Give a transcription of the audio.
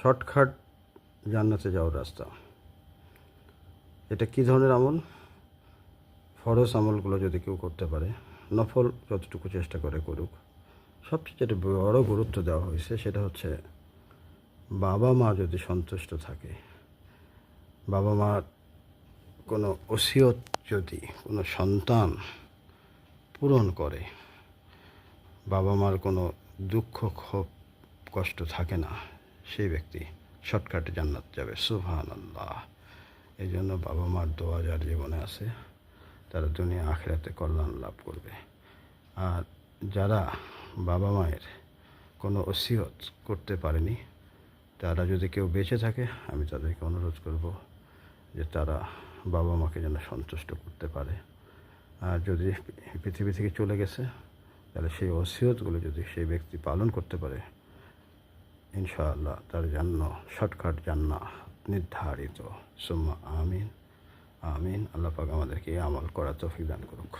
Shortcut জান্নাতে যাওয়ার রাস্তা। এটা কী ধরনের আমল? ফরজ আমলগুলো যদি কেউ করতে পারে, নফল যতটুকু চেষ্টা করে করুক। সবচেয়ে যেটা বড় গুরুত্ব দেওয়া হয়েছে সেটা হচ্ছে বাবা মা যদি সন্তুষ্ট থাকে, বাবা মার কোনো ওসিয়ত যদি কোনো সন্তান পূরণ করে, বাবা মার কোনো দুঃখ ক্ষোভ কষ্ট থাকে না, সেই ব্যক্তি শর্টকাটে জান্নাত যাবে। সুবহানাল্লাহ। এই জন্য বাবা মার দোয়া যার জীবনে আছে তারা দুনিয়া আখিরাতে কল্যাণ লাভ করবে। আর যারা বাবা মায়ের কোনো ওসিয়ত করতে পারেনি, তারা যদি কেউ বেঁচে থাকে, আমি তাদেরকে অনুরোধ করব যে তারা বাবা মাকে যেন সন্তুষ্ট করতে পারে। আর যদি পৃথিবী থেকে চলে গেছে, তাহলে সেই ওসিয়তগুলো যদি সেই ব্যক্তি পালন করতে পারে, ইনশাআল্লাহ তার জন্য শর্টকাট জান্নাত নির্ধারিত। সুম্মা আমিন আমিন। আল্লাহ পাক আমাদেরকে আমল করার তৌফিক দান করুক।